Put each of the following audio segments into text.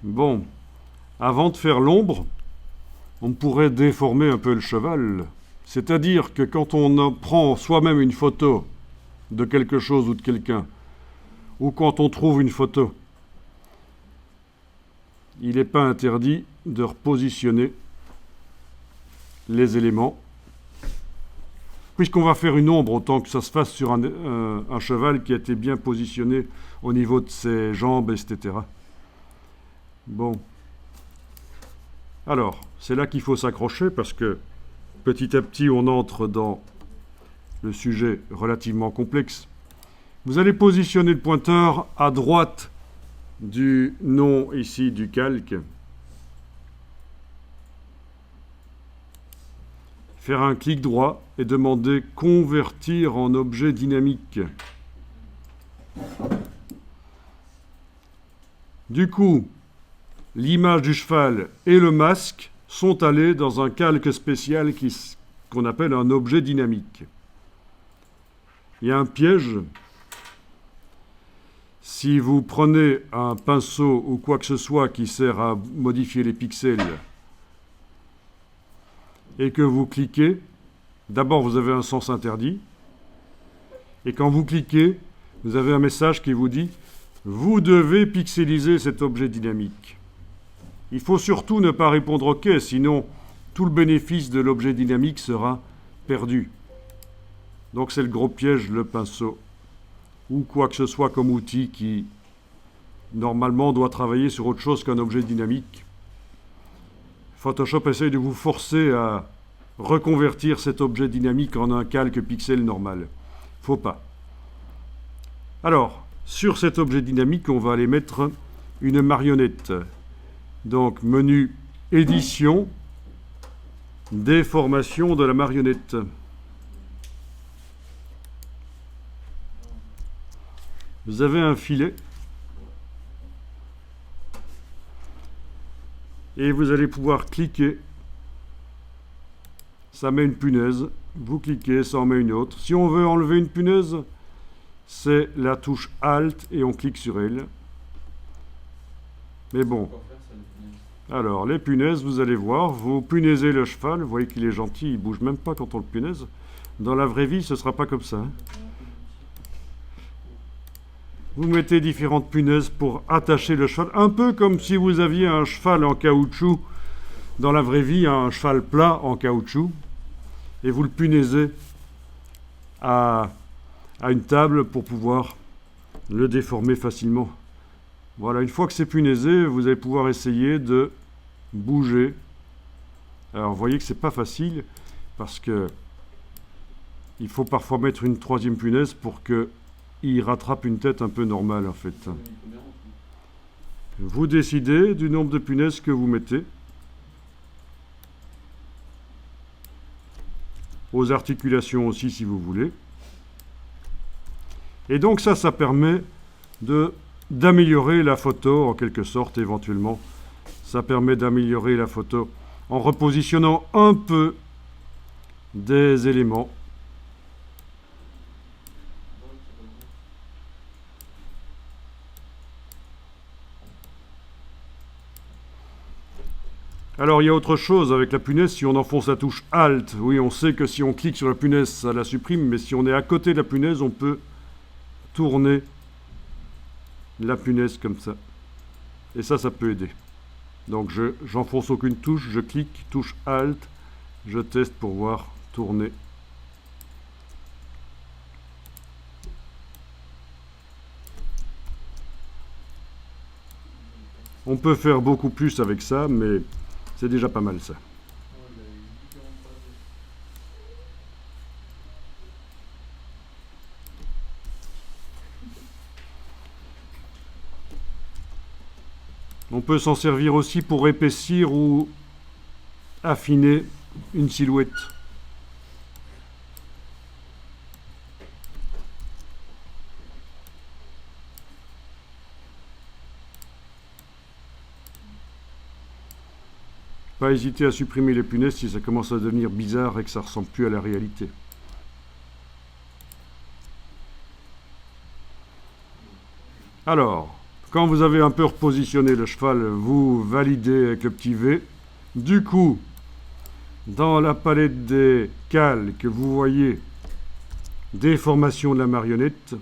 Bon, avant de faire l'ombre, on pourrait déformer un peu le cheval. C'est-à-dire que quand on prend soi-même une photo de quelque chose ou de quelqu'un, ou quand on trouve une photo, il n'est pas interdit de repositionner les éléments. Puisqu'on va faire une ombre, autant que ça se fasse sur un cheval qui a été bien positionné au niveau de ses jambes, etc. Bon. Alors, c'est là qu'il faut s'accrocher parce que petit à petit, on entre dans le sujet relativement complexe. Vous allez positionner le pointeur à droite du nom ici du calque. Faire un clic droit et demander convertir en objet dynamique. Du coup, l'image du cheval et le masque sont allés dans un calque spécial qu'on appelle un objet dynamique. Il y a un piège. Si vous prenez un pinceau ou quoi que ce soit qui sert à modifier les pixels et que vous cliquez, d'abord vous avez un sens interdit, et quand vous cliquez, vous avez un message qui vous dit « Vous devez pixeliser cet objet dynamique ». Il faut surtout ne pas répondre « OK », sinon tout le bénéfice de l'objet dynamique sera perdu. Donc c'est le gros piège, le pinceau, ou quoi que ce soit comme outil qui, normalement, doit travailler sur autre chose qu'un objet dynamique. Photoshop essaye de vous forcer à reconvertir cet objet dynamique en un calque pixel normal. Faut pas. Alors, sur cet objet dynamique, on va aller mettre une marionnette. Donc, menu édition, déformation de la marionnette. Vous avez un filet. Et vous allez pouvoir cliquer. Ça met une punaise. Vous cliquez, ça en met une autre. Si on veut enlever une punaise, c'est la touche Alt et on clique sur elle. Mais bon. Alors, les punaises, vous allez voir, vous punaisez le cheval. Vous voyez qu'il est gentil, il ne bouge même pas quand on le punaise. Dans la vraie vie, ce ne sera pas comme ça. Hein. Vous mettez différentes punaises pour attacher le cheval, un peu comme si vous aviez un cheval en caoutchouc, dans la vraie vie, un cheval plat en caoutchouc, et vous le punaisez à une table pour pouvoir le déformer facilement. Voilà, une fois que c'est punaisé, vous allez pouvoir essayer de bouger. Alors, vous voyez que c'est pas facile, parce que il faut parfois mettre une troisième punaise pour que il rattrape une tête un peu normale, en fait. Vous décidez du nombre de punaises que vous mettez. Aux articulations aussi, si vous voulez. Et donc ça permet d'améliorer la photo, en quelque sorte, éventuellement. Ça permet d'améliorer la photo en repositionnant un peu des éléments. Alors il y a autre chose avec la punaise, si on enfonce la touche Alt, oui on sait que si on clique sur la punaise ça la supprime, mais si on est à côté de la punaise on peut tourner la punaise comme ça. Et ça peut aider. Donc j'enfonce aucune touche, je clique, touche Alt, je teste pour voir tourner. On peut faire beaucoup plus avec ça, mais c'est déjà pas mal ça. On peut s'en servir aussi pour épaissir ou affiner une silhouette. Pas hésiter à supprimer les punaises si ça commence à devenir bizarre et que ça ne ressemble plus à la réalité. Alors, Quand vous avez un peu repositionné le cheval, vous validez avec le petit V. Du coup, dans la palette des cales que vous voyez, déformation de la marionnette,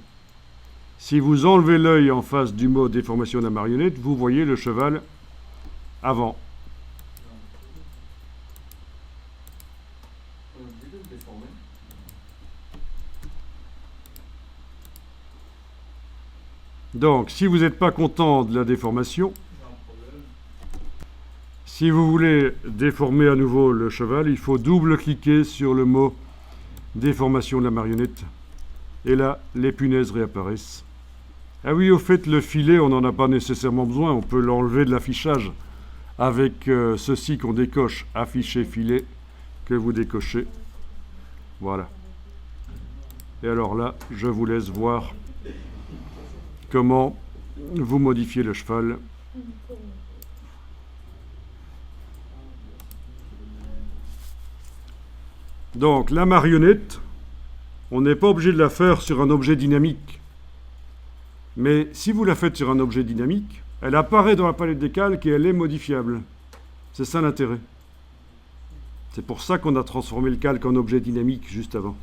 si vous enlevez l'œil en face du mot déformation de la marionnette, vous voyez le cheval avant. Donc, si vous n'êtes pas content de la déformation, si vous voulez déformer à nouveau le cheval, il faut double-cliquer sur le mot déformation de la marionnette. Et là, les punaises réapparaissent. Ah oui, au fait, le filet, on n'en a pas nécessairement besoin. On peut l'enlever de l'affichage avec ceci qu'on décoche, afficher filet, que vous décochez. Voilà. Et alors là, je vous laisse voir comment vous modifiez le cheval. Donc, la marionnette, on n'est pas obligé de la faire sur un objet dynamique. Mais si vous la faites sur un objet dynamique, elle apparaît dans la palette des calques et elle est modifiable. C'est ça l'intérêt. C'est pour ça qu'on a transformé le calque en objet dynamique juste avant.